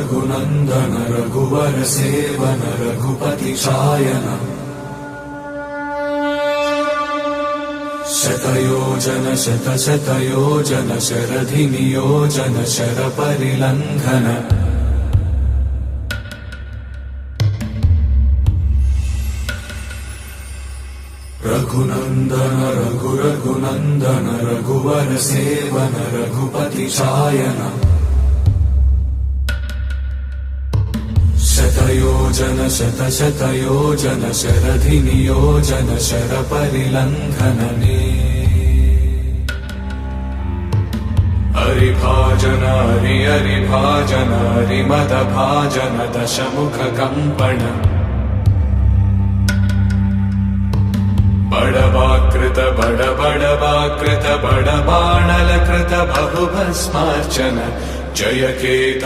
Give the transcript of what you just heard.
रघुनन्दन रघुवर सेवन रघुपति शायन शतयोजन शतशतयोजन शरधि नियोजन शरपरिलङ्घन रघुनन्दन रघुनन्दन रघुवर सेवन रघुपति शायन शतयोजन शतशतयोजन शरधि नियोजन शरपरिलङ्घनने हरिभाजन हरिभाजन हरिमदभाजन दशमुख कम्पण बड़वाकृत बड़वाकृत बड़बाणलकृत बहुभस्मार्चन जय केतन